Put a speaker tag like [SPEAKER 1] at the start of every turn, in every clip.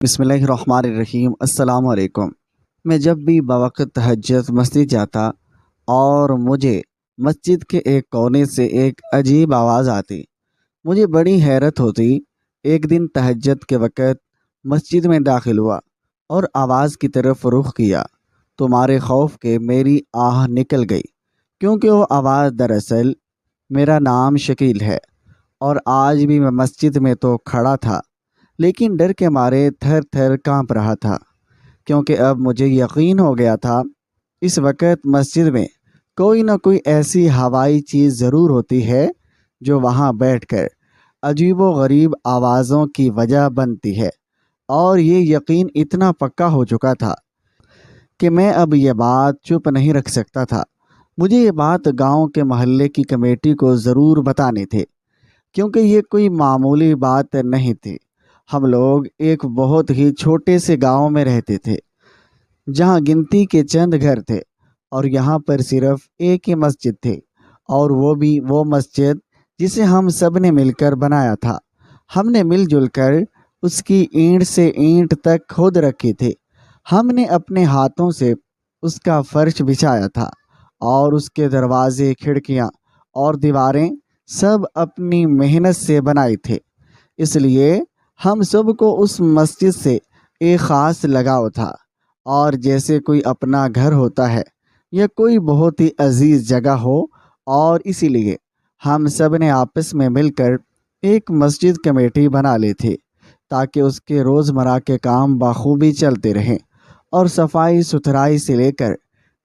[SPEAKER 1] بسم اللہ الرحمن الرحیم۔ السلام علیکم۔ میں جب بھی بوقت تہجد مسجد جاتا اور مجھے مسجد کے ایک کونے سے ایک عجیب آواز آتی، مجھے بڑی حیرت ہوتی۔ ایک دن تہجد کے وقت مسجد میں داخل ہوا اور آواز کی طرف رخ کیا تو مارے خوف کے میری آہ نکل گئی، کیونکہ وہ آواز دراصل میرا نام شکیل ہے۔ اور آج بھی میں مسجد میں تو کھڑا تھا، لیکن ڈر کے مارے تھر تھر کانپ رہا تھا، کیونکہ اب مجھے یقین ہو گیا تھا اس وقت مسجد میں کوئی نہ کوئی ایسی ہوائی چیز ضرور ہوتی ہے جو وہاں بیٹھ کر عجیب و غریب آوازوں کی وجہ بنتی ہے۔ اور یہ یقین اتنا پکا ہو چکا تھا کہ میں اب یہ بات چپ نہیں رکھ سکتا تھا۔ مجھے یہ بات گاؤں کے محلے کی کمیٹی کو ضرور بتانی تھی، کیونکہ یہ کوئی معمولی بات نہیں تھی۔ ہم لوگ ایک بہت ہی چھوٹے سے گاؤں میں رہتے تھے، جہاں گنتی کے چند گھر تھے اور یہاں پر صرف ایک ہی مسجد تھی، اور وہ بھی وہ مسجد جسے ہم سب نے مل کر بنایا تھا۔ ہم نے مل جل کر اس کی اینٹ سے اینٹ تک کھود رکھی تھی۔ ہم نے اپنے ہاتھوں سے اس کا فرش بچھایا تھا، اور اس کے دروازے، کھڑکیاں اور دیواریں سب اپنی محنت سے بنائی تھے۔ اس لیے ہم سب کو اس مسجد سے ایک خاص لگاؤ تھا، اور جیسے کوئی اپنا گھر ہوتا ہے یا کوئی بہت ہی عزیز جگہ ہو۔ اور اسی لیے ہم سب نے آپس میں مل کر ایک مسجد کمیٹی بنا لی تھی، تاکہ اس کے روزمرہ کے کام بخوبی چلتے رہیں، اور صفائی ستھرائی سے لے کر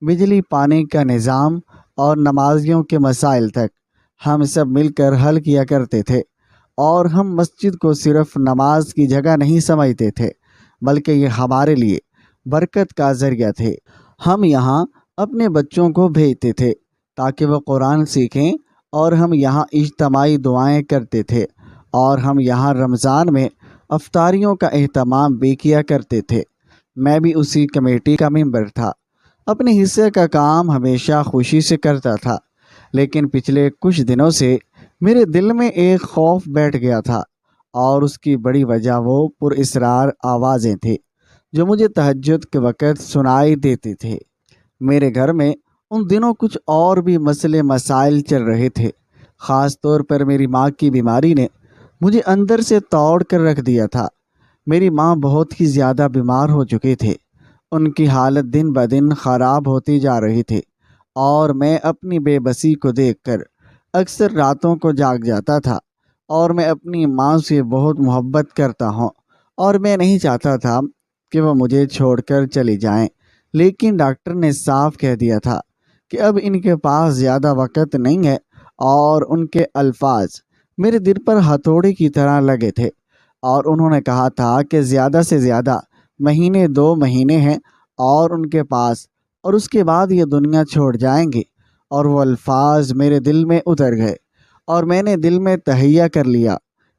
[SPEAKER 1] بجلی پانی کا نظام اور نمازیوں کے مسائل تک ہم سب مل کر حل کیا کرتے تھے۔ اور ہم مسجد کو صرف نماز کی جگہ نہیں سمجھتے تھے، بلکہ یہ ہمارے لیے برکت کا ذریعہ تھے۔ ہم یہاں اپنے بچوں کو بھیجتے تھے تاکہ وہ قرآن سیکھیں، اور ہم یہاں اجتماعی دعائیں کرتے تھے، اور ہم یہاں رمضان میں افطاریوں کا اہتمام بھی کیا کرتے تھے۔ میں بھی اسی کمیٹی کا ممبر تھا، اپنے حصے کا کام ہمیشہ خوشی سے کرتا تھا۔ لیکن پچھلے کچھ دنوں سے میرے دل میں ایک خوف بیٹھ گیا تھا، اور اس کی بڑی وجہ وہ پراسرار آوازیں تھیں جو مجھے تہجد کے وقت سنائی دیتی تھی۔ میرے گھر میں ان دنوں کچھ اور بھی مسائل چل رہے تھے۔ خاص طور پر میری ماں کی بیماری نے مجھے اندر سے توڑ کر رکھ دیا تھا۔ میری ماں بہت ہی زیادہ بیمار ہو چکی تھے، ان کی حالت دن بدن خراب ہوتی جا رہی تھی، اور میں اپنی بے بسی کو دیکھ کر اکثر راتوں کو جاگ جاتا تھا۔ اور میں اپنی ماں سے بہت محبت کرتا ہوں، اور میں نہیں چاہتا تھا کہ وہ مجھے چھوڑ کر چلی جائیں۔ لیکن ڈاکٹر نے صاف کہہ دیا تھا کہ اب ان کے پاس زیادہ وقت نہیں ہے، اور ان کے الفاظ میرے دل پر ہتھوڑے کی طرح لگے تھے۔ اور انہوں نے کہا تھا کہ زیادہ سے زیادہ مہینے، 2 مہینے ہیں اور ان کے پاس، اور اس کے بعد یہ دنیا چھوڑ جائیں گے۔ اور وہ الفاظ میرے دل میں اتر گئے، اور میں نے دل میں تہیہ کر لیا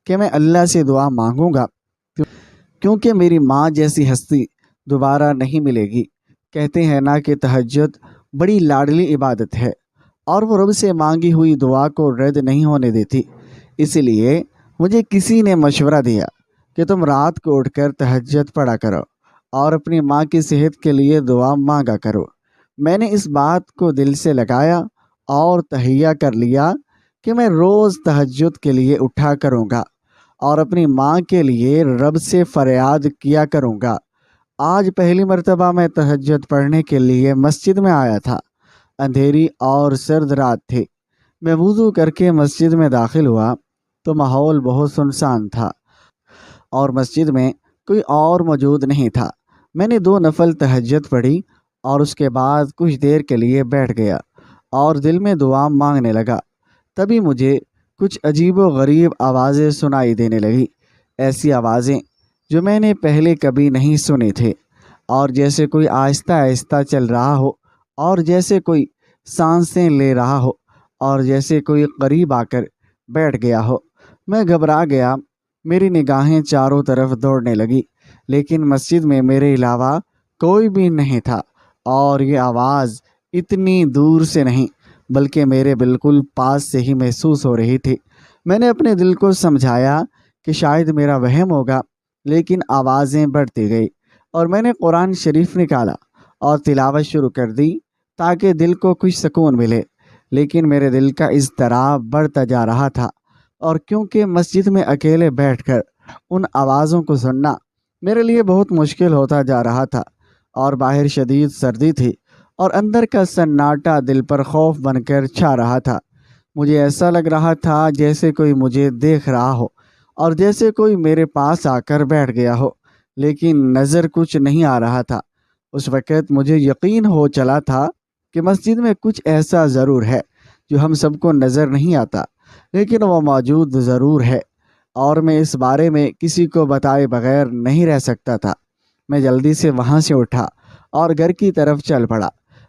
[SPEAKER 1] کہ میں اللہ سے دعا مانگوں گا، کیونکہ میری ماں جیسی ہستی دوبارہ نہیں ملے گی۔ کہتے ہیں نا کہ تہجد بڑی لاڈلی عبادت ہے، اور وہ رب سے مانگی ہوئی دعا کو رد نہیں ہونے دیتی۔ اسی لیے مجھے کسی نے مشورہ دیا کہ تم رات کو اٹھ کر تہجد پڑھا کرو، اور اپنی ماں کی صحت کے لیے دعا مانگا کرو۔ میں نے اس بات کو دل سے لگایا اور تہیہ کر لیا کہ میں روز تہجد کے لیے اٹھا کروں گا، اور اپنی ماں کے لیے رب سے فریاد کیا کروں گا۔ آج پہلی مرتبہ میں تہجد پڑھنے کے لیے مسجد میں آیا تھا۔ اندھیری اور سرد رات تھی۔ میں وضو کر کے مسجد میں داخل ہوا تو ماحول بہت سنسان تھا، اور مسجد میں کوئی اور موجود نہیں تھا۔ میں نے 2 نفل تہجد پڑھی، اور اس کے بعد کچھ دیر کے لیے بیٹھ گیا اور دل میں دعا مانگنے لگا۔ تبھی مجھے کچھ عجیب و غریب آوازیں سنائی دینے لگی، ایسی آوازیں جو میں نے پہلے کبھی نہیں سنی تھی، اور جیسے کوئی آہستہ آہستہ چل رہا ہو، اور جیسے کوئی سانسیں لے رہا ہو، اور جیسے کوئی قریب آ کر بیٹھ گیا ہو۔ میں گھبرا گیا، میری نگاہیں چاروں طرف دوڑنے لگی، لیکن مسجد میں میرے علاوہ کوئی بھی نہیں تھا، اور یہ آواز اتنی دور سے نہیں بلکہ میرے بالکل پاس سے ہی محسوس ہو رہی تھی۔ میں نے اپنے دل کو سمجھایا کہ شاید میرا وہم ہوگا، لیکن آوازیں بڑھتی گئی اور میں نے قرآن شریف نکالا اور تلاوت شروع کر دی تاکہ دل کو کچھ سکون ملے، لیکن میرے دل کا اضطراب بڑھتا جا رہا تھا، اور کیونکہ مسجد میں اکیلے بیٹھ کر ان آوازوں کو سننا میرے لیے بہت مشکل ہوتا جا رہا تھا، اور باہر شدید سردی تھی اور اندر کا سناٹا دل پر خوف بن کر چھا رہا تھا۔ مجھے ایسا لگ رہا تھا جیسے کوئی مجھے دیکھ رہا ہو اور جیسے کوئی میرے پاس آ کر بیٹھ گیا ہو، لیکن نظر کچھ نہیں آ رہا تھا۔ اس وقت مجھے یقین ہو چلا تھا کہ مسجد میں کچھ ایسا ضرور ہے جو ہم سب کو نظر نہیں آتا، لیکن وہ موجود ضرور ہے، اور میں اس بارے میں کسی کو بتائے بغیر نہیں رہ سکتا تھا۔ میں جلدی سے وہاں سے اٹھا اور گھر کی طرف چل پڑا،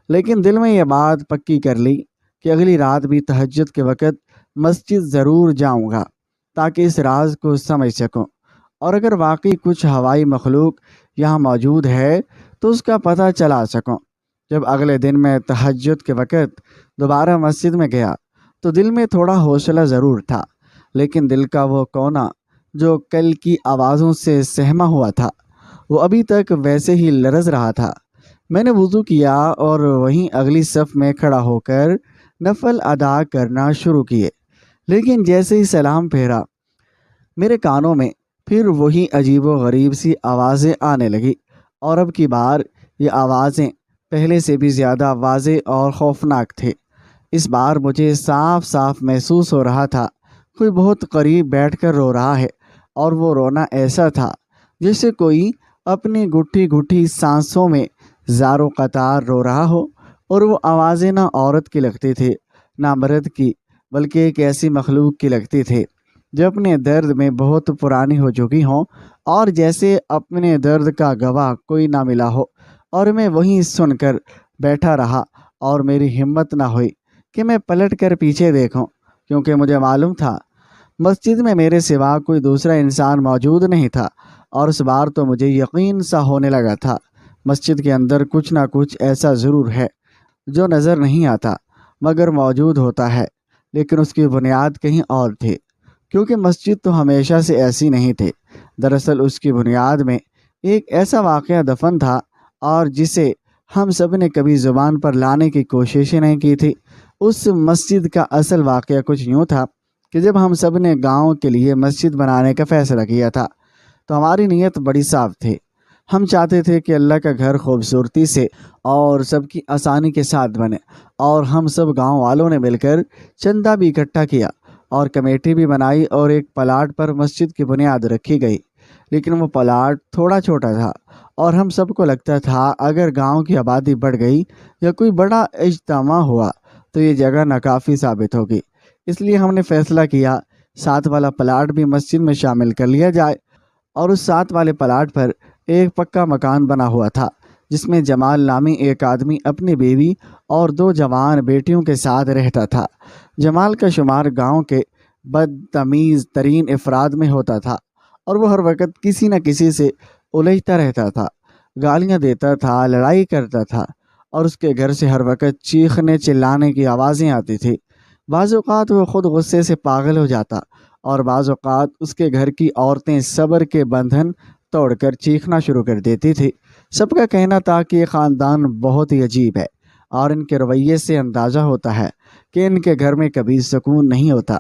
[SPEAKER 1] لیکن دل میں یہ بات پکی کر لی کہ اگلی رات بھی تہجد کے وقت مسجد ضرور جاؤں گا تاکہ اس راز کو سمجھ سکوں، اور اگر واقعی کچھ ہوائی مخلوق یہاں موجود ہے تو اس کا پتہ چلا سکوں۔ جب اگلے دن میں تہجد کے وقت دوبارہ مسجد میں گیا تو دل میں تھوڑا حوصلہ ضرور تھا، لیکن دل کا وہ کونا جو کل کی آوازوں سے سہما ہوا تھا وہ ابھی تک ویسے ہی لرز رہا تھا۔ میں نے وضو کیا اور وہیں اگلی صف میں کھڑا ہو کر نفل ادا کرنا شروع کیے، لیکن جیسے ہی سلام پھیرا میرے کانوں میں پھر وہی عجیب و غریب سی آوازیں آنے لگی، اور اب کی بار یہ آوازیں پہلے سے بھی زیادہ واضح اور خوفناک تھے۔ اس بار مجھے صاف صاف محسوس ہو رہا تھا کوئی بہت قریب بیٹھ کر رو رہا ہے، اور وہ رونا ایسا تھا جیسے کوئی اپنی گٹھی گٹھی سانسوں میں زارو قطار رو رہا ہو، اور وہ آوازیں نہ عورت کی لگتی تھی نہ مرد کی، بلکہ ایک ایسی مخلوق کی لگتی تھی جو اپنے درد میں بہت پرانی ہو چکی ہوں، اور جیسے اپنے درد کا گواہ کوئی نہ ملا ہو۔ اور میں وہیں سن کر بیٹھا رہا، اور میری ہمت نہ ہوئی کہ میں پلٹ کر پیچھے دیکھوں، کیونکہ مجھے معلوم تھا مسجد میں میرے سوا کوئی دوسرا انسان موجود نہیں تھا۔ اور اس بار تو مجھے یقین سا ہونے لگا تھا مسجد کے اندر کچھ نہ کچھ ایسا ضرور ہے جو نظر نہیں آتا مگر موجود ہوتا ہے، لیکن اس کی بنیاد کہیں اور تھی، کیونکہ مسجد تو ہمیشہ سے ایسی نہیں تھی۔ دراصل اس کی بنیاد میں ایک ایسا واقعہ دفن تھا، اور جسے ہم سب نے کبھی زبان پر لانے کی کوشش ہی نہیں کی تھی۔ اس مسجد کا اصل واقعہ کچھ یوں تھا کہ جب ہم سب نے گاؤں کے لیے مسجد بنانے کا فیصلہ کیا تھا تو ہماری نیت بڑی صاف تھی۔ ہم چاہتے تھے کہ اللہ کا گھر خوبصورتی سے اور سب کی آسانی کے ساتھ بنے، اور ہم سب گاؤں والوں نے مل کر چندہ بھی اکٹھا کیا اور کمیٹی بھی بنائی، اور ایک پلاٹ پر مسجد کی بنیاد رکھی گئی۔ لیکن وہ پلاٹ تھوڑا چھوٹا تھا، اور ہم سب کو لگتا تھا اگر گاؤں کی آبادی بڑھ گئی یا کوئی بڑا اجتماع ہوا تو یہ جگہ ناکافی ثابت ہوگی۔ اس لیے ہم نے فیصلہ کیا ساتھ والا پلاٹ بھی مسجد میں شامل کر لیا جائے، اور اس ساتھ والے پلاٹ پر ایک پکا مکان بنا ہوا تھا جس میں جمال نامی ایک آدمی اپنی بیوی اور 2 جوان بیٹیوں کے ساتھ رہتا تھا۔ جمال کا شمار گاؤں کے بدتمیز ترین افراد میں ہوتا تھا، اور وہ ہر وقت کسی نہ کسی سے الجھتا رہتا تھا، گالیاں دیتا تھا، لڑائی کرتا تھا، اور اس کے گھر سے ہر وقت چیخنے چلانے کی آوازیں آتی تھی۔ بعض اوقات وہ خود غصے سے پاگل ہو جاتا، اور بعض اوقات اس کے گھر کی عورتیں صبر کے بندھن توڑ کر چیخنا شروع کر دیتی تھی۔ سب کا کہنا تھا کہ یہ خاندان بہت ہی عجیب ہے، اور ان کے رویے سے اندازہ ہوتا ہے کہ ان کے گھر میں کبھی سکون نہیں ہوتا۔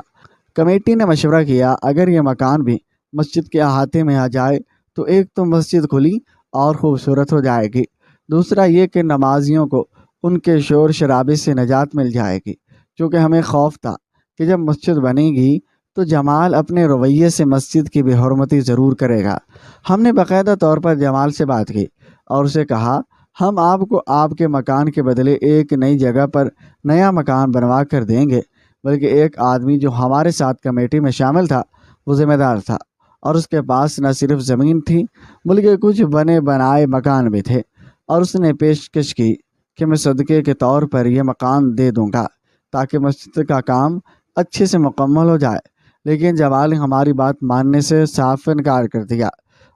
[SPEAKER 1] کمیٹی نے مشورہ کیا اگر یہ مکان بھی مسجد کے احاطے میں آ جائے تو ایک تو مسجد کھلی اور خوبصورت ہو جائے گی، دوسرا یہ کہ نمازیوں کو ان کے شور شرابے سے نجات مل جائے گی، کیونکہ ہمیں خوف تھا کہ جب مسجد بنے گی تو جمال اپنے رویے سے مسجد کی بے حرمتی ضرور کرے گا۔ ہم نے باقاعدہ طور پر جمال سے بات کی اور اسے کہا ہم آپ کو آپ کے مکان کے بدلے ایک نئی جگہ پر نیا مکان بنوا کر دیں گے، بلکہ ایک آدمی جو ہمارے ساتھ کمیٹی میں شامل تھا وہ ذمہ دار تھا، اور اس کے پاس نہ صرف زمین تھی بلکہ کچھ بنے بنائے مکان بھی تھے، اور اس نے پیشکش کی کہ میں صدقے کے طور پر یہ مکان دے دوں گا تاکہ مسجد کا کام اچھے سے مکمل ہو جائے۔ لیکن جمال نے ہماری بات ماننے سے صاف انکار کر دیا۔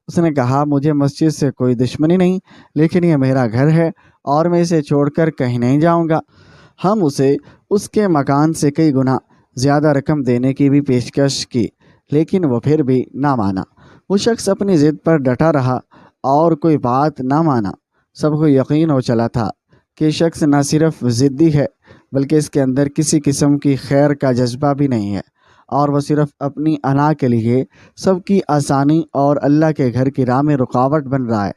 [SPEAKER 1] اس نے کہا مجھے مسجد سے کوئی دشمنی نہیں، لیکن یہ میرا گھر ہے اور میں اسے چھوڑ کر کہیں نہیں جاؤں گا۔ ہم اسے اس کے مکان سے کئی گنا زیادہ رقم دینے کی بھی پیشکش کی، لیکن وہ پھر بھی نہ مانا۔ وہ شخص اپنی ضد پر ڈٹا رہا اور کوئی بات نہ مانا۔ سب کو یقین ہو چلا تھا کہ یہ شخص نہ صرف ضدی ہے بلکہ اس کے اندر کسی قسم کی خیر کا جذبہ بھی نہیں ہے، اور وہ صرف اپنی انا کے لیے سب کی آسانی اور اللہ کے گھر کی راہ میں رکاوٹ بن رہا ہے۔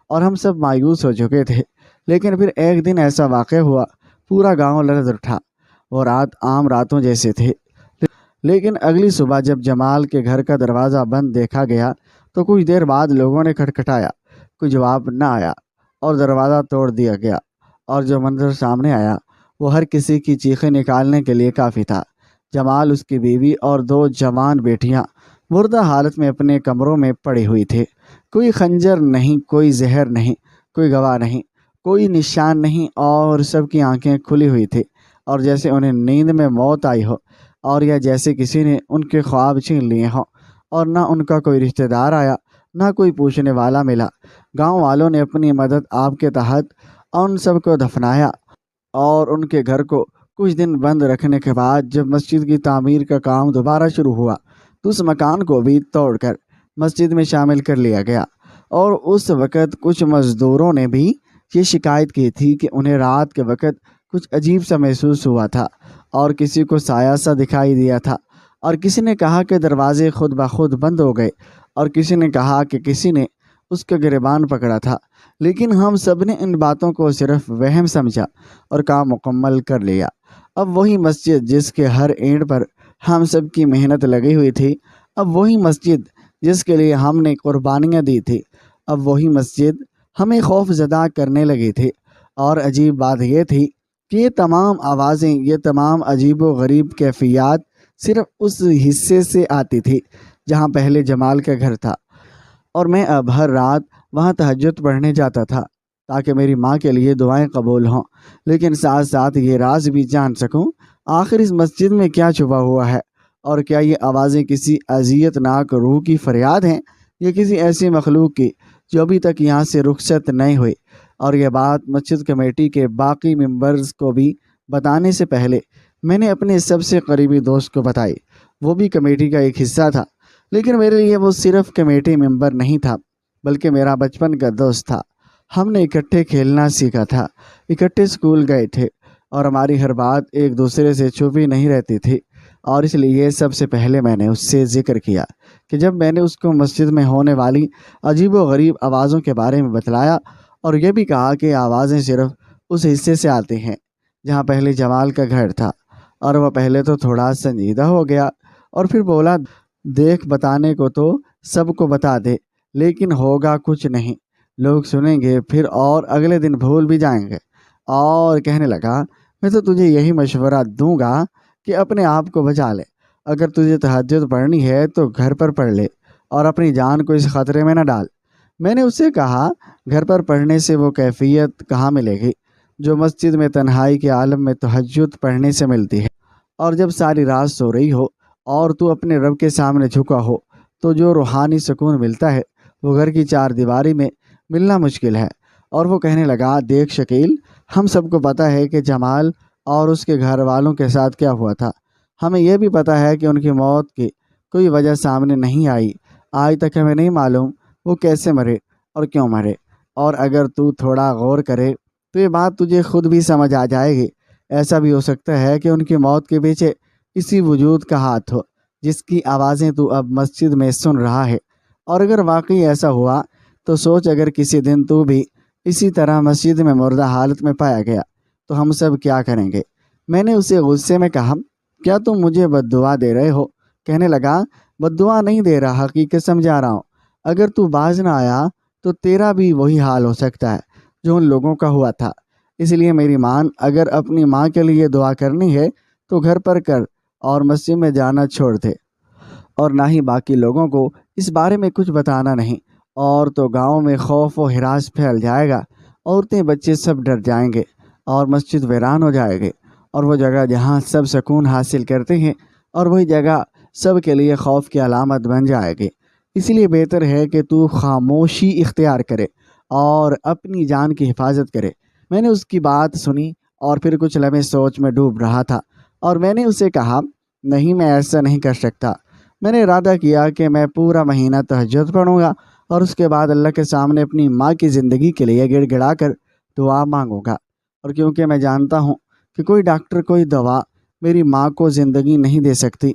[SPEAKER 1] اور ہم سب مایوس ہو چکے تھے۔ لیکن پھر ایک دن ایسا واقع ہوا، پورا گاؤں لرز اٹھا۔ وہ رات عام راتوں جیسے تھے، لیکن اگلی صبح جب جمال کے گھر کا دروازہ بند دیکھا گیا تو کچھ دیر بعد لوگوں نے کھٹکھٹایا، کوئی جواب نہ آیا اور دروازہ توڑ دیا گیا، اور جو منظر سامنے آیا وہ ہر کسی کی چیخیں نکالنے کے لیے کافی تھا۔ جمال، اس کی بیوی اور 2 جوان بیٹیاں مردہ حالت میں اپنے کمروں میں پڑی ہوئی تھے۔ کوئی خنجر نہیں، کوئی زہر نہیں، کوئی گواہ نہیں، کوئی نشان نہیں، اور سب کی آنکھیں کھلی ہوئی تھی، اور جیسے انہیں نیند میں موت آئی ہو، اور یا جیسے کسی نے ان کے خواب چھین لیے ہوں، اور نہ ان کا کوئی رشتہ دار آیا، نہ کوئی پوچھنے والا ملا۔ گاؤں والوں نے اپنی مدد آپ کے تحت ان سب کو دفنایا، اور ان کے گھر کو کچھ دن بند رکھنے کے بعد جب مسجد کی تعمیر کا کام دوبارہ شروع ہوا تو اس مکان کو بھی توڑ کر مسجد میں شامل کر لیا گیا۔ اور اس وقت کچھ مزدوروں نے بھی یہ شکایت کی تھی کہ انہیں رات کے وقت کچھ عجیب سا محسوس ہوا تھا، اور کسی کو سایہ سا دکھائی دیا تھا، اور کسی نے کہا کہ دروازے خود بخود بند ہو گئے، اور کسی نے کہا کہ کسی نے اس کا گریبان پکڑا تھا۔ لیکن ہم سب نے ان باتوں کو صرف وہم سمجھا اور کام مکمل کر لیا۔ اب وہی مسجد جس کے ہر اینٹ پر ہم سب کی محنت لگی ہوئی تھی، اب وہی مسجد جس کے لیے ہم نے قربانیاں دی تھی، اب وہی مسجد ہمیں خوف زدہ کرنے لگی تھی۔ اور عجیب بات یہ تھی کہ یہ تمام آوازیں، یہ تمام عجیب و غریب کیفیات صرف اس حصے سے آتی تھی جہاں پہلے جمال کا گھر تھا، اور میں اب ہر رات وہاں تہجد پڑھنے جاتا تھا تاکہ میری ماں کے لیے دعائیں قبول ہوں، لیکن ساتھ ساتھ یہ راز بھی جان سکوں آخر اس مسجد میں کیا چھپا ہوا ہے، اور کیا یہ آوازیں کسی اذیت ناک روح کی فریاد ہیں یا کسی ایسی مخلوق کی جو ابھی تک یہاں سے رخصت نہیں ہوئی۔ اور یہ بات مسجد کمیٹی کے باقی ممبرز کو بھی بتانے سے پہلے میں نے اپنے سب سے قریبی دوست کو بتائی۔ وہ بھی کمیٹی کا ایک حصہ تھا، لیکن میرے لیے وہ صرف کمیٹی ممبر نہیں تھا بلکہ میرا بچپن کا دوست تھا۔ ہم نے اکٹھے کھیلنا سیکھا تھا، اکٹھے اسکول گئے تھے، اور ہماری ہر بات ایک دوسرے سے چھپی نہیں رہتی تھی۔ اور اس لیے سب سے پہلے میں نے اس سے ذکر کیا کہ جب میں نے اس کو مسجد میں ہونے والی عجیب و غریب آوازوں کے بارے میں بتلایا، اور یہ بھی کہا کہ آوازیں صرف اس حصے سے آتی ہیں جہاں پہلے جمال کا گھر تھا، اور وہ پہلے تو تھوڑا سنجیدہ ہو گیا اور پھر بولا، دیکھ، بتانے کو تو سب کو بتا دے لیکن ہوگا کچھ نہیں، لوگ سنیں گے پھر اور اگلے دن بھول بھی جائیں گے۔ اور کہنے لگا، میں تو تجھے یہی مشورہ دوں گا کہ اپنے آپ کو بچا لے، اگر تجھے تہجد پڑھنی ہے تو گھر پر پڑھ لے اور اپنی جان کو اس خطرے میں نہ ڈال۔ میں نے اسے کہا، گھر پر پڑھنے سے وہ کیفیت کہاں ملے گی جو مسجد میں تنہائی کے عالم میں تہجد پڑھنے سے ملتی ہے، اور جب ساری رات سو رہی ہو اور تو اپنے رب کے سامنے جھکا ہو تو جو روحانی سکون ملتا ہے وہ گھر کی 4 دیواری میں ملنا مشکل ہے۔ اور وہ کہنے لگا، دیکھ شکیل، ہم سب کو پتہ ہے کہ جمال اور اس کے گھر والوں کے ساتھ کیا ہوا تھا، ہمیں یہ بھی پتہ ہے کہ ان کی موت کی کوئی وجہ سامنے نہیں آئی، آج تک ہمیں نہیں معلوم وہ کیسے مرے اور کیوں مرے، اور اگر تو تھوڑا غور کرے تو یہ بات تجھے خود بھی سمجھ آ جائے گی۔ ایسا بھی ہو سکتا ہے کہ ان کی موت کے پیچھے اسی وجود کا ہاتھ ہو جس کی آوازیں تو اب مسجد میں سن رہا ہے، اور اگر واقعی ایسا ہوا تو سوچ، اگر کسی دن تو بھی اسی طرح مسجد میں مردہ حالت میں پایا گیا تو ہم سب کیا کریں گے۔ میں نے اسے غصے میں کہا، کیا تم مجھے بد دعا دے رہے ہو؟ کہنے لگا، بد دعا نہیں دے رہا، حقیقت سمجھا رہا ہوں، اگر تو باز نہ آیا تو تیرا بھی وہی حال ہو سکتا ہے جو ان لوگوں کا ہوا تھا۔ اس لیے میری مان، اگر اپنی ماں کے لیے دعا کرنی ہے تو گھر پر کر اور مسجد میں جانا چھوڑ دے، اور نہ ہی باقی لوگوں کو اس بارے میں کچھ بتانا نہیں، اور تو گاؤں میں خوف و ہراس پھیل جائے گا، عورتیں بچے سب ڈر جائیں گے اور مسجد ویران ہو جائے گی، اور وہ جگہ جہاں سب سکون حاصل کرتے ہیں اور وہی جگہ سب کے لیے خوف کی علامت بن جائے گی۔ اس لیے بہتر ہے کہ تو خاموشی اختیار کرے اور اپنی جان کی حفاظت کرے۔ میں نے اس کی بات سنی اور پھر کچھ لمحے سوچ میں ڈوب رہا تھا، اور میں نے اسے کہا، نہیں، میں ایسا نہیں کر سکتا، میں نے ارادہ کیا کہ میں پورا مہینہ تہجد پڑھوں گا اور اس کے بعد اللہ کے سامنے اپنی ماں کی زندگی کے لیے گڑ گڑا کر دعا مانگوں گا۔ اور کیونکہ میں جانتا ہوں کہ کوئی ڈاکٹر، کوئی دوا میری ماں کو زندگی نہیں دے سکتی،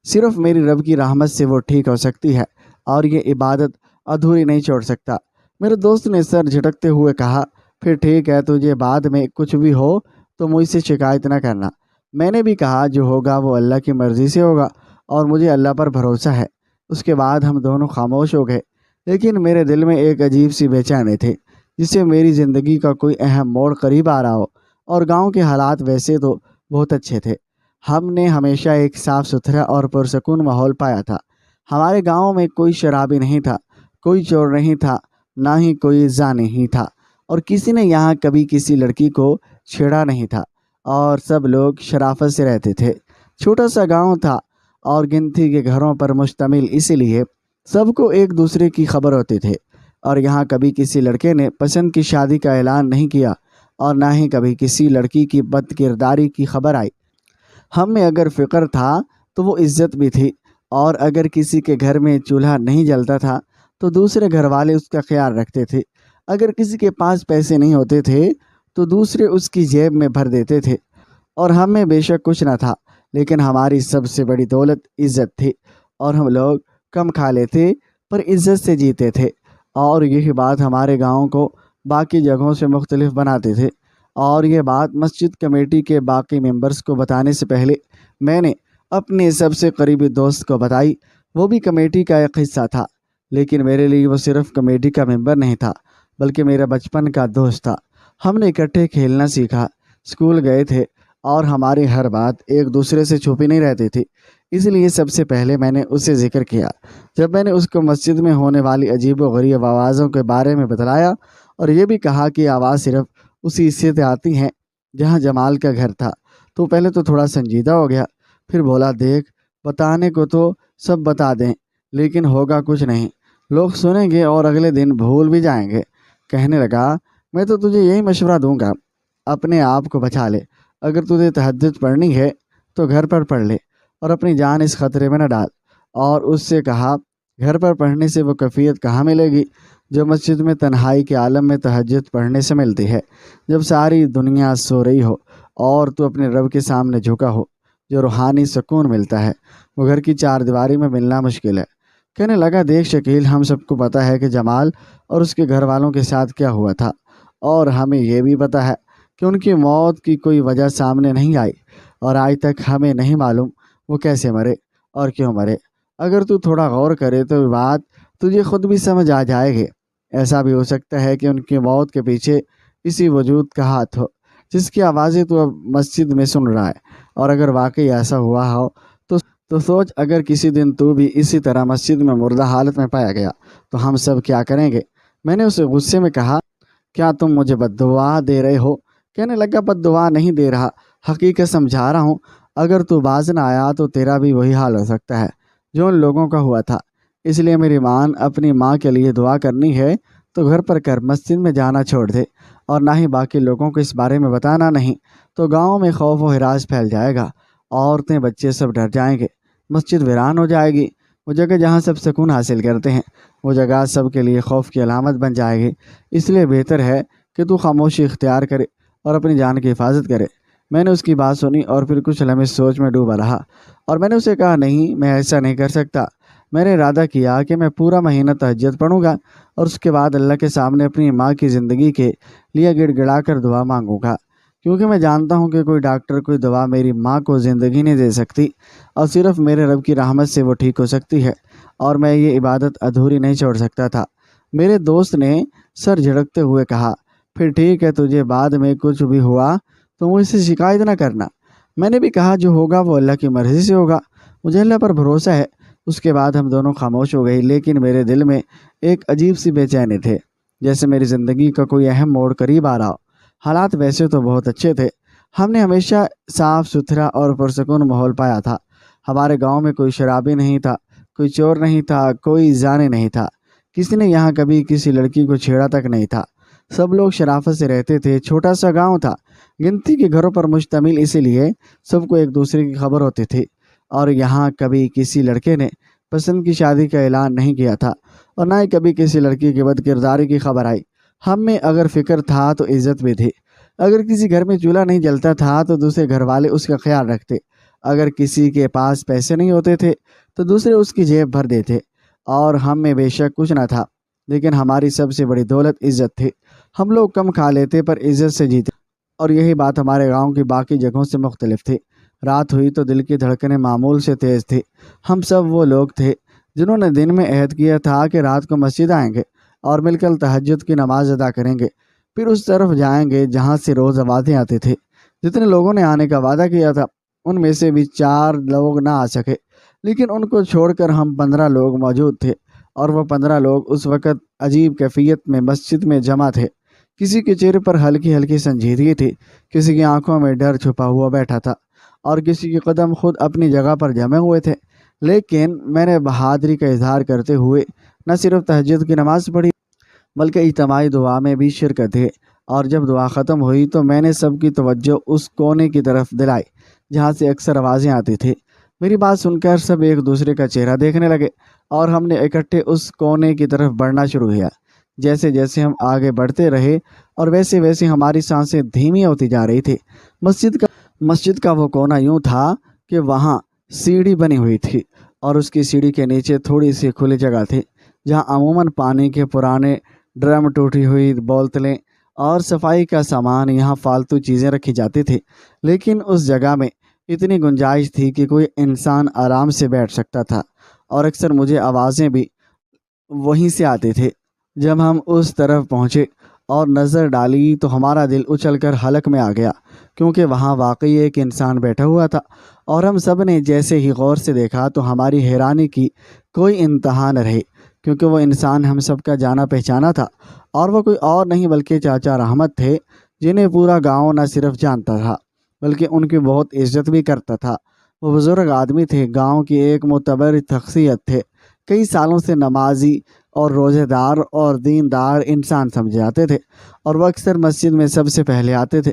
[SPEAKER 1] صرف میری رب کی رحمت سے وہ ٹھیک ہو سکتی ہے، اور یہ عبادت ادھوری نہیں چھوڑ سکتا۔ میرے دوست نے سر جھٹکتے ہوئے کہا، پھر ٹھیک ہے، تجھے بعد میں کچھ بھی ہو تو مجھ سے شکایت نہ کرنا۔ میں نے بھی کہا، جو ہوگا وہ اللہ کی مرضی سے ہوگا اور مجھے اللہ پر بھروسہ ہے۔ اس کے بعد ہم دونوں خاموش ہو گئے، لیکن میرے دل میں ایک عجیب سی بے چینی تھی، جسے میری زندگی کا کوئی اہم موڑ قریب آ رہا ہو۔ اور گاؤں کے حالات ویسے تو بہت اچھے تھے۔ ہم نے ہمیشہ ایک صاف ستھرا اور پرسکون ماحول پایا تھا۔ ہمارے گاؤں میں کوئی شرابی نہیں تھا، کوئی چور نہیں تھا، نہ ہی کوئی زانی ہی تھا، اور کسی نے یہاں کبھی کسی لڑکی کو چھیڑا نہیں تھا، اور سب لوگ شرافت سے رہتے تھے۔ چھوٹا سا گاؤں تھا اور گنتی کے گھروں پر مشتمل، اسی لیے سب کو ایک دوسرے کی خبر ہوتی تھی، اور یہاں کبھی کسی لڑکے نے پسند کی شادی کا اعلان نہیں کیا، اور نہ ہی کبھی کسی لڑکی کی بد کرداری کی خبر آئی۔ ہم میں اگر فقر تھا تو وہ عزت بھی تھی، اور اگر کسی کے گھر میں چولہا نہیں جلتا تھا تو دوسرے گھر والے اس کا خیال رکھتے تھے۔ اگر کسی کے پاس پیسے نہیں ہوتے تھے تو دوسرے اس کی جیب میں بھر دیتے تھے۔ اور ہم میں بے شک کچھ نہ تھا، لیکن ہماری سب سے بڑی دولت عزت تھی، اور ہم لوگ کم کھا لیتے پر عزت سے جیتے تھے۔ اور یہی بات ہمارے گاؤں کو باقی جگہوں سے مختلف بناتے تھے۔ اور یہ بات مسجد کمیٹی کے باقی ممبرز کو بتانے سے پہلے میں نے اپنے سب سے قریبی دوست کو بتائی۔ وہ بھی کمیٹی کا ایک حصہ تھا، لیکن میرے لیے وہ صرف کمیٹی کا ممبر نہیں تھا، بلکہ میرا بچپن کا دوست تھا۔ ہم نے اکٹھے کھیلنا سیکھا، اسکول گئے تھے، اور ہماری ہر بات ایک دوسرے سے چھپی نہیں رہتی تھی۔ اس لیے سب سے پہلے میں نے اسے ذکر کیا جب میں نے اس کو مسجد میں ہونے والی عجیب و غریب آوازوں کے بارے میں بتلایا، اور یہ بھی کہا کہ آواز صرف اسی حصے سے آتی ہیں جہاں جمال کا گھر تھا۔ تو پہلے تو تھوڑا سنجیدہ ہو گیا، پھر بولا، دیکھ، بتانے کو تو سب بتا دیں، لیکن ہوگا کچھ نہیں، لوگ سنیں گے اور اگلے دن بھول بھی جائیں گے۔ کہنے لگا، میں تو تجھے یہی مشورہ دوں گا، اپنے آپ کو بچا لے۔ اگر تجھے تہجد پڑھنی ہے تو گھر پر پڑھ لے، اور اپنی جان اس خطرے میں نہ ڈال۔ اور اس سے کہا، گھر پر پڑھنے سے وہ کیفیت کہاں ملے گی جو مسجد میں تنہائی کے عالم میں تہجد پڑھنے سے ملتی ہے، جب ساری دنیا سو رہی ہو اور تو اپنے رب کے سامنے جھکا ہو۔ جو روحانی سکون ملتا ہے وہ گھر کی چار دیواری میں ملنا مشکل ہے۔ کہنے لگا، دیکھ شکیل، ہم سب کو پتہ ہے کہ جمال اور اس کے گھر والوں کے ساتھ کیا ہوا تھا، اور ہمیں یہ بھی پتہ ہے کہ ان کی موت کی کوئی وجہ سامنے نہیں آئی، اور آج تک ہمیں نہیں معلوم وہ کیسے مرے اور کیوں مرے۔ اگر تو تھوڑا غور کرے تو یہ بات تجھے خود بھی سمجھ آ جائے گی۔ ایسا بھی ہو سکتا ہے کہ ان کی موت کے پیچھے اسی وجود کا ہاتھ ہو جس کی آوازیں تو اب مسجد میں سن رہا ہے۔ اور اگر واقعی ایسا ہوا ہو تو سوچ، اگر کسی دن تو بھی اسی طرح مسجد میں مردہ حالت میں پایا گیا تو ہم سب کیا کریں گے؟ میں نے اسے غصے میں کہا، کیا تم مجھے بد دعا دے رہے ہو؟ کہنے لگا، بد دعا نہیں دے رہا، حقیقت سمجھا رہا ہوں۔ اگر تو باز نہ آیا تو تیرا بھی وہی حال ہو سکتا ہے جو ان لوگوں کا ہوا تھا۔ اس لیے میری اپنی ماں کے لیے دعا کرنی ہے تو گھر پر کر، مسجد میں جانا چھوڑ دے، اور نہ ہی باقی لوگوں کو اس بارے میں بتانا نہیں، تو گاؤں میں خوف و ہراس پھیل جائے گا، عورتیں بچے سب ڈر جائیں گے، مسجد ویران ہو جائے گی۔ وہ جگہ جہاں سب سکون حاصل کرتے ہیں، وہ جگہ سب کے لیے خوف کی علامت بن جائے گی۔ اس لیے بہتر ہے کہ تو خاموشی اختیار کرے اور اپنی جان کی حفاظت کرے۔ میں نے اس کی بات سنی اور پھر کچھ لمحے سوچ میں ڈوبا رہا، اور میں نے اسے کہا، نہیں، میں ایسا نہیں کر سکتا۔ میں نے ارادہ کیا کہ میں پورا مہینہ تہجد پڑھوں گا اور اس کے بعد اللہ کے سامنے اپنی ماں کی زندگی کے لیے گڑ گڑا کر دعا مانگوں گا، کیونکہ میں جانتا ہوں کہ کوئی ڈاکٹر، کوئی دوا میری ماں کو زندگی نہیں دے سکتی، اور صرف میرے رب کی رحمت سے وہ ٹھیک ہو سکتی ہے، اور میں یہ عبادت ادھوری نہیں چھوڑ سکتا تھا۔ میرے دوست نے سر جھٹکتے ہوئے کہا، پھر ٹھیک ہے، تجھے بعد میں کچھ بھی ہوا تو مجھ سے شکایت نہ کرنا۔ میں نے بھی کہا، جو ہوگا وہ اللہ کی مرضی سے ہوگا، مجھے اللہ پر بھروسہ ہے۔ اس کے بعد ہم دونوں خاموش ہو گئے، لیکن میرے دل میں ایک عجیب سی بے چینی تھے، جیسے میری زندگی کا کوئی اہم موڑ قریب آ رہا ہو۔ حالات ویسے تو بہت اچھے تھے، ہم نے ہمیشہ صاف ستھرا اور پرسکون ماحول پایا تھا۔ ہمارے گاؤں میں کوئی شرابی نہیں تھا، کوئی چور نہیں تھا، کوئی زانی نہیں تھا، کسی نے یہاں کبھی کسی لڑکی کو چھیڑا تک نہیں تھا، سب لوگ شرافت سے رہتے تھے۔ چھوٹا سا گاؤں تھا، گنتی کے گھروں پر مشتمل، اسی لیے سب کو ایک دوسرے کی خبر ہوتی تھی، اور یہاں کبھی کسی لڑکے نے پسند کی شادی کا اعلان نہیں کیا تھا، اور نہ ہی کبھی کسی لڑکی کی بد کرداری کی خبر آئی۔ ہم میں اگر فکر تھا تو عزت بھی تھی۔ اگر کسی گھر میں چولہا نہیں جلتا تھا تو دوسرے گھر والے اس کا خیال رکھتے۔ اگر کسی کے پاس پیسے نہیں ہوتے تھے تو دوسرے اس کی جیب بھر دیتے۔ اور ہم میں بے شک کچھ نہ تھا، لیکن ہماری سب سے بڑی دولت عزت تھی۔ ہم لوگ کم کھا لیتے پر عزت سے جیتے، اور یہی بات ہمارے گاؤں کی باقی جگہوں سے مختلف تھی۔ رات ہوئی تو دل کی دھڑکنیں معمول سے تیز تھی۔ ہم سب وہ لوگ تھے جنہوں نے دن میں عہد کیا تھا کہ رات کو مسجد آئیں گے اور مل کر تہجد کی نماز ادا کریں گے، پھر اس طرف جائیں گے جہاں سے روز آوازیں آتی تھی۔ جتنے لوگوں نے آنے کا وعدہ کیا تھا ان میں سے بھی 4 لوگ نہ آ سکے، لیکن ان کو چھوڑ کر ہم 15 لوگ موجود تھے، اور وہ 15 لوگ اس وقت عجیب کیفیت میں مسجد میں جمع تھے۔ کسی کے چہرے پر ہلکی ہلکی سنجیدگی تھی، کسی کی آنکھوں میں ڈر چھپا ہوا بیٹھا تھا، اور کسی کے قدم خود اپنی جگہ پر جمے ہوئے تھے۔ لیکن میں نے بہادری کا اظہار کرتے ہوئے نہ صرف تہجد کی نماز پڑھی بلکہ اجتماعی دعا میں بھی شرکت ہے، اور جب دعا ختم ہوئی تو میں نے سب کی توجہ اس کونے کی طرف دلائی جہاں سے اکثر آوازیں آتی تھی۔ میری بات سن کر سب ایک دوسرے کا چہرہ دیکھنے لگے، اور ہم نے اکٹھے اس کونے کی طرف بڑھنا شروع کیا۔ جیسے جیسے ہم آگے بڑھتے رہے اور ویسے ویسے ہماری سانسیں دھیمی ہوتی جا رہی تھی۔ مسجد کا وہ کونا یوں تھا کہ وہاں سیڑھی بنی ہوئی تھی، اور اس کی سیڑھی کے نیچے تھوڑی سی کھلی جگہ تھی جہاں عموماً پانی کے پرانے ڈرم، ٹوٹی ہوئی بوتلیں اور صفائی کا سامان، یہاں فالتو چیزیں رکھی جاتی تھی۔ لیکن اس جگہ میں اتنی گنجائش تھی کہ کوئی انسان آرام سے بیٹھ سکتا تھا، اور اکثر مجھے آوازیں بھی وہیں سے آتی تھی۔ جب ہم اس طرف پہنچے اور نظر ڈالی تو ہمارا دل اچھل کر حلق میں آ گیا، کیونکہ وہاں واقعی ایک انسان بیٹھا ہوا تھا، اور ہم سب نے جیسے ہی غور سے دیکھا تو ہماری حیرانی کی کوئی انتہا نہ رہی، کیونکہ وہ انسان ہم سب کا جانا پہچانا تھا، اور وہ کوئی اور نہیں بلکہ چاچا رحمت تھے، جنہیں پورا گاؤں نہ صرف جانتا تھا بلکہ ان کی بہت عزت بھی کرتا تھا۔ وہ بزرگ آدمی تھے، گاؤں کی ایک معتبر شخصیت تھے، کئی سالوں سے نمازی اور روزہ دار اور دیندار انسان سمجھے جاتے تھے، اور وہ اکثر مسجد میں سب سے پہلے آتے تھے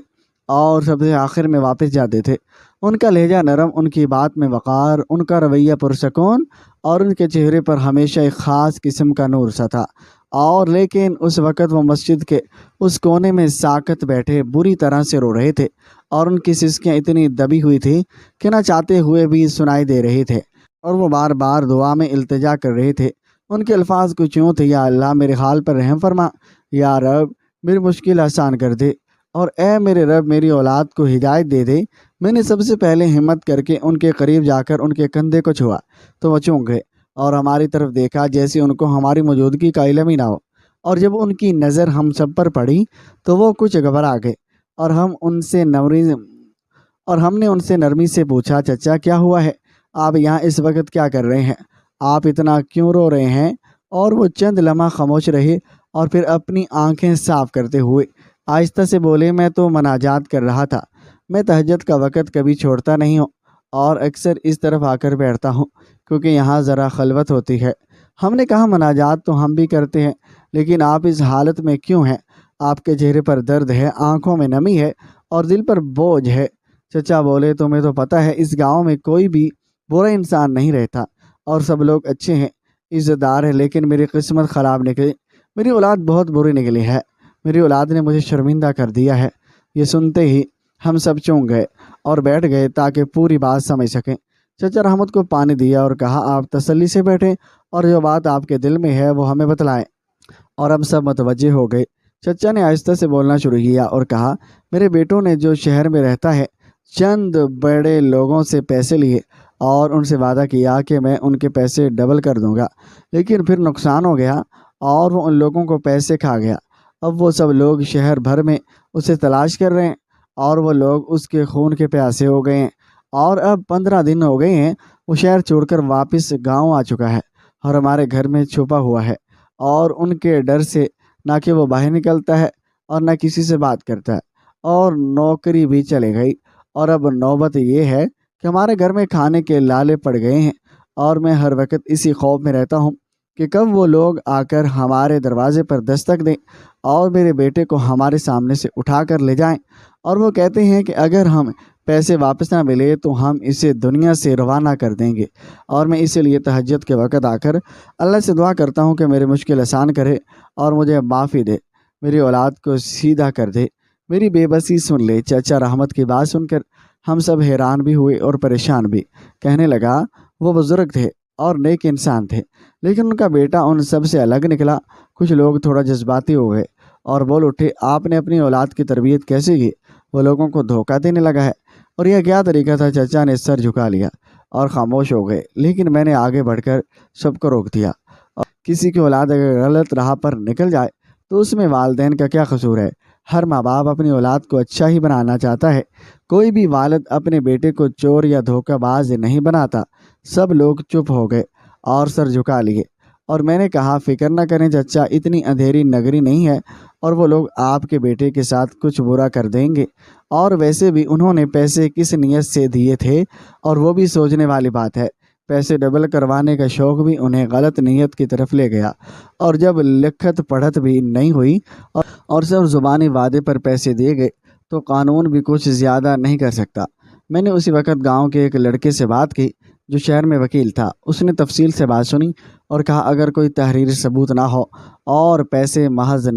[SPEAKER 1] اور سب سے آخر میں واپس جاتے تھے۔ ان کا لہجہ نرم، ان کی بات میں وقار، ان کا رویہ پرسکون، اور ان کے چہرے پر ہمیشہ ایک خاص قسم کا نور سا تھا۔ اور لیکن اس وقت وہ مسجد کے اس کونے میں ساکت بیٹھے بری طرح سے رو رہے تھے، اور ان کی سسکیاں اتنی دبی ہوئی تھی کہ نہ چاہتے ہوئے بھی سنائی دے رہے تھے، اور وہ بار بار دعا میں التجا کر رہے تھے۔ ان کے الفاظ کچھ یوں تھے: یا اللہ میرے حال پر رحم فرما، یا رب میری مشکل آسان کر دے، اور اے میرے رب میری اولاد کو ہدایت دے دے۔ میں نے سب سے پہلے ہمت کر کے ان کے قریب جا کر ان کے کندھے کو چھوا تو وہ چونک گئے اور ہماری طرف دیکھا جیسے ان کو ہماری موجودگی کا علم ہی نہ ہو، اور جب ان کی نظر ہم سب پر پڑی تو وہ کچھ گھبرا گئے، اور ہم نے ان سے نرمی سے پوچھا: چچا کیا ہوا ہے؟ آپ یہاں اس وقت کیا کر رہے ہیں؟ آپ اتنا کیوں رو رہے ہیں؟ اور وہ چند لمحہ خاموش رہے، اور پھر اپنی آنکھیں صاف کرتے ہوئے آہستہ سے بولے: میں تو مناجات کر رہا تھا۔ میں تہجد کا وقت کبھی چھوڑتا نہیں ہوں، اور اکثر اس طرف آ کر بیٹھتا ہوں کیونکہ یہاں ذرا خلوت ہوتی ہے۔ ہم نے کہا: مناجات تو ہم بھی کرتے ہیں، لیکن آپ اس حالت میں کیوں ہیں؟ آپ کے چہرے پر درد ہے، آنکھوں میں نمی ہے، اور دل پر بوجھ ہے۔ چچا بولے: تمہیں تو پتہ ہے اس گاؤں میں کوئی بھی برا انسان نہیں رہتا، اور سب لوگ اچھے ہیں، عزت دار ہیں، لیکن میری قسمت خراب نکلی، میری اولاد بہت بری نکلی ہے، میری اولاد نے مجھے شرمندہ کر دیا ہے۔ یہ سنتے ہی ہم سب چونک گئے اور بیٹھ گئے تاکہ پوری بات سمجھ سکیں۔ چچا رحمت کو پانی دیا اور کہا: آپ تسلی سے بیٹھیں اور جو بات آپ کے دل میں ہے وہ ہمیں بتلائیں۔ اور ہم سب متوجہ ہو گئے۔ چچا نے آہستہ سے بولنا شروع کیا اور کہا: میرے بیٹوں نے جو شہر میں رہتا ہے چند بڑے لوگوں سے پیسے لیے اور ان سے وعدہ کیا کہ میں ان کے پیسے ڈبل کر دوں گا، لیکن پھر نقصان ہو گیا اور وہ ان لوگوں کو پیسے کھا گیا۔ اب وہ سب لوگ شہر بھر میں اسے تلاش کر رہے ہیں، اور وہ لوگ اس کے خون کے پیاسے ہو گئے ہیں، اور اب 15 دن ہو گئے ہیں وہ شہر چھوڑ کر واپس گاؤں آ چکا ہے اور ہمارے گھر میں چھپا ہوا ہے، اور ان کے ڈر سے نہ کہ وہ باہر نکلتا ہے اور نہ کسی سے بات کرتا ہے، اور نوکری بھی چلے گئی، اور اب نوبت یہ ہے کہ ہمارے گھر میں کھانے کے لالے پڑ گئے ہیں، اور میں ہر وقت اسی خوف میں رہتا ہوں کہ کب وہ لوگ آ کر ہمارے دروازے پر دستک دیں اور میرے بیٹے کو ہمارے سامنے سے اٹھا کر لے جائیں، اور وہ کہتے ہیں کہ اگر ہم پیسے واپس نہ ملے تو ہم اسے دنیا سے روانہ کر دیں گے۔ اور میں اسی لیے تہجد کے وقت آ کر اللہ سے دعا کرتا ہوں کہ میری مشکل آسان کرے اور مجھے معافی دے، میری اولاد کو سیدھا کر دے، میری بے بسی سن لے۔ چچا رحمت کی بات سن کر ہم سب حیران بھی ہوئے اور پریشان بھی۔ کہنے لگا، وہ بزرگ تھے اور نیک انسان تھے، لیکن ان کا بیٹا ان سب سے الگ نکلا۔ کچھ لوگ تھوڑا جذباتی ہو گئے اور بول اٹھے، آپ نے اپنی اولاد کی تربیت کیسے کی؟ وہ لوگوں کو دھوکہ دینے لگا ہے۔ اور یہ کیا طریقہ تھا؟ چچا نے سر جھکا لیا اور خاموش ہو گئے، لیکن میں نے آگے بڑھ کر سب کو روک دیا۔ اور کسی کی اولاد اگر غلط راہ پر نکل جائے تو اس میں والدین کا کیا قصور ہے؟ ہر ماں باپ اپنی اولاد کو اچھا ہی بنانا چاہتا ہے، کوئی بھی والد اپنے بیٹے کو چور یا دھوکہ باز نہیں بناتا۔ سب لوگ چپ ہو گئے اور سر جھکا لیے، اور میں نے کہا، فکر نہ کریں چچا، اتنی اندھیری نگری نہیں ہے اور وہ لوگ آپ کے بیٹے کے ساتھ کچھ برا کر دیں گے۔ اور ویسے بھی انہوں نے پیسے کس نیت سے دیے تھے، اور وہ بھی سوچنے والی بات ہے۔ پیسے ڈبل کروانے کا شوق بھی انہیں غلط نیت کی طرف لے گیا، اور جب لکھت پڑھت بھی نہیں ہوئی اور صرف زبانی وعدے پر پیسے دیے گئے تو قانون بھی کچھ زیادہ نہیں کر سکتا۔ میں نے اسی وقت گاؤں کے ایک لڑکے سے بات کی جو شہر میں وکیل تھا۔ اس نے تفصیل سے بات سنی اور کہا، اگر کوئی تحریری ثبوت نہ ہو اور پیسے محض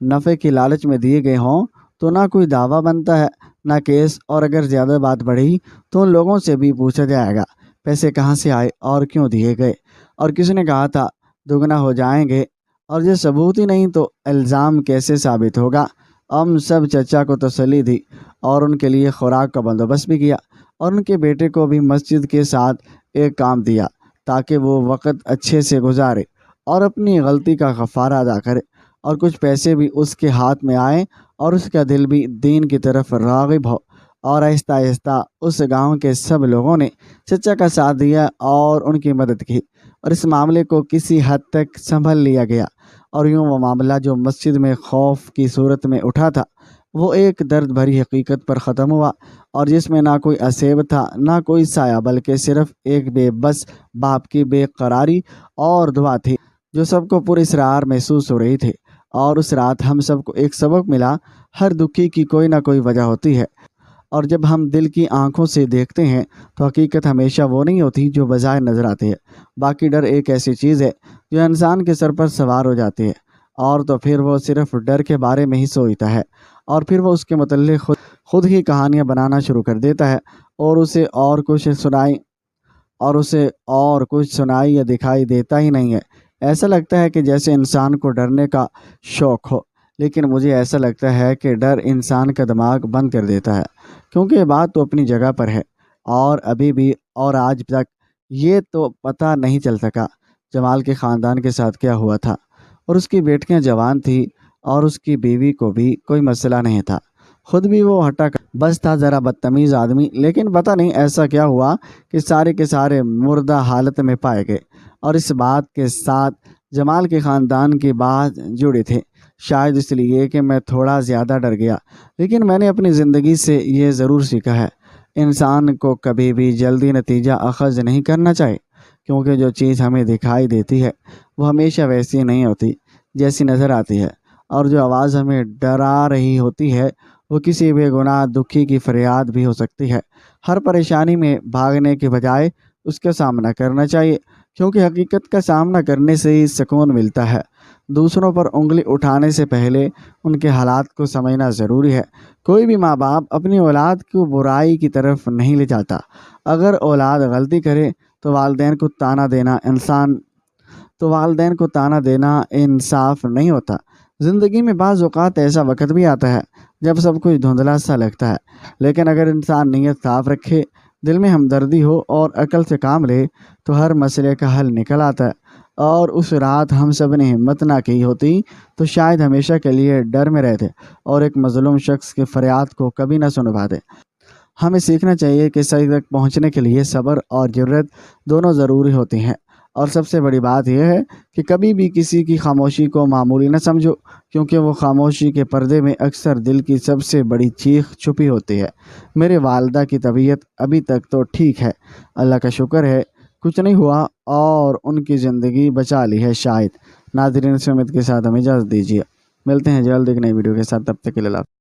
[SPEAKER 1] نفع کی لالچ میں دیے گئے ہوں تو نہ کوئی دعویٰ بنتا ہے نہ کیس، اور اگر زیادہ بات بڑھی تو ان لوگوں سے بھی پوچھا جائے گا پیسے کہاں سے آئے اور کیوں دیے گئے، اور کس نے کہا تھا دگنا ہو جائیں گے، اور جب ثبوت ہی نہیں تو الزام کیسے ثابت ہوگا۔ ہم سب چچا کو تسلی دی اور ان کے لیے خوراک کا بندوبست بھی کیا، اور ان کے بیٹے کو بھی مسجد کے ساتھ ایک کام دیا تاکہ وہ وقت اچھے سے گزارے اور اپنی غلطی کا کفارہ ادا کرے، اور کچھ پیسے بھی اس کے ہاتھ میں آئے اور اس کا دل بھی دین کی طرف راغب ہو۔ اور آہستہ آہستہ اس گاؤں کے سب لوگوں نے چچا کا ساتھ دیا اور ان کی مدد کی، اور اس معاملے کو کسی حد تک سنبھل لیا گیا، اور یوں وہ معاملہ جو مسجد میں خوف کی صورت میں اٹھا تھا وہ ایک درد بھری حقیقت پر ختم ہوا، اور جس میں نہ کوئی عصیب تھا نہ کوئی سایہ، بلکہ صرف ایک بے بس باپ کی بے قراری اور دعا تھی جو سب کو پر اسرار محسوس ہو رہی تھی۔ اور اس رات ہم سب کو ایک سبق ملا، ہر دکھی کی کوئی نہ کوئی وجہ ہوتی ہے، اور جب ہم دل کی آنکھوں سے دیکھتے ہیں تو حقیقت ہمیشہ وہ نہیں ہوتی جو بظاہر نظر آتی ہے۔ باقی ڈر ایک ایسی چیز ہے جو انسان کے سر پر سوار ہو جاتی ہے، اور تو پھر وہ صرف ڈر کے بارے میں ہی سوچتا ہے، اور پھر وہ اس کے متعلق خود ہی کہانیاں بنانا شروع کر دیتا ہے، اور اسے اور کچھ سنائی یا دکھائی دیتا ہی نہیں ہے۔ ایسا لگتا ہے کہ جیسے انسان کو ڈرنے کا شوق ہو، لیکن مجھے ایسا لگتا ہے کہ ڈر انسان کا دماغ بند کر دیتا ہے، کیونکہ یہ بات تو اپنی جگہ پر ہے، اور ابھی بھی اور آج تک یہ تو پتہ نہیں چل سکا جمال کے خاندان کے ساتھ کیا ہوا تھا، اور اس کی بیٹیاں جوان تھی اور اس کی بیوی کو بھی کوئی مسئلہ نہیں تھا، خود بھی وہ ہٹا بس تھا، ذرا بدتمیز آدمی، لیکن پتہ نہیں ایسا کیا ہوا کہ سارے کے سارے مردہ حالت میں پائے گئے، اور اس بات کے ساتھ جمال کے خاندان کی بات جڑی تھی، شاید اس لیے کہ میں تھوڑا زیادہ ڈر گیا، لیکن میں نے اپنی زندگی سے یہ ضرور سیکھا ہے، انسان کو کبھی بھی جلدی نتیجہ اخذ نہیں کرنا چاہیے، کیونکہ جو چیز ہمیں دکھائی دیتی ہے وہ ہمیشہ ویسی نہیں ہوتی جیسی نظر آتی ہے، اور جو آواز ہمیں ڈرا رہی ہوتی ہے وہ کسی بے گناہ دکھی کی فریاد بھی ہو سکتی ہے۔ ہر پریشانی میں بھاگنے کے بجائے اس کا سامنا کرنا چاہیے، کیونکہ حقیقت کا سامنا کرنے سے ہی سکون ملتا ہے۔ دوسروں پر انگلی اٹھانے سے پہلے ان کے حالات کو سمجھنا ضروری ہے۔ کوئی بھی ماں باپ اپنی اولاد کو برائی کی طرف نہیں لے جاتا۔ اگر اولاد غلطی کرے تو والدین کو تانا دینا انصاف نہیں ہوتا۔ زندگی میں بعض اوقات ایسا وقت بھی آتا ہے جب سب کچھ دھندلا سا لگتا ہے، لیکن اگر انسان نیت صاف رکھے، دل میں ہمدردی ہو اور عقل سے کام لے تو ہر مسئلے کا حل نکل آتا ہے۔ اور اس رات ہم سب نے ہمت نہ کی ہوتی تو شاید ہمیشہ کے لیے ڈر میں رہتے اور ایک مظلوم شخص کے فریاد کو کبھی نہ سن پاتے۔ ہمیں سیکھنا چاہیے کہ صحیح تک پہنچنے کے لیے صبر اور جرات دونوں ضروری ہوتی ہیں، اور سب سے بڑی بات یہ ہے کہ کبھی بھی کسی کی خاموشی کو معمولی نہ سمجھو، کیونکہ وہ خاموشی کے پردے میں اکثر دل کی سب سے بڑی چیخ چھپی ہوتی ہے۔ میرے والدہ کی طبیعت ابھی تک تو ٹھیک ہے، اللہ کا شکر ہے، کچھ نہیں ہوا اور ان کی زندگی بچا لی ہے شاید۔ ناظرین، اس امید کے ساتھ ہمیں اجازت دیجیے، ملتے ہیں جلد ایک نئی ویڈیو کے ساتھ، تب تک کے لیے اللہ حافظ۔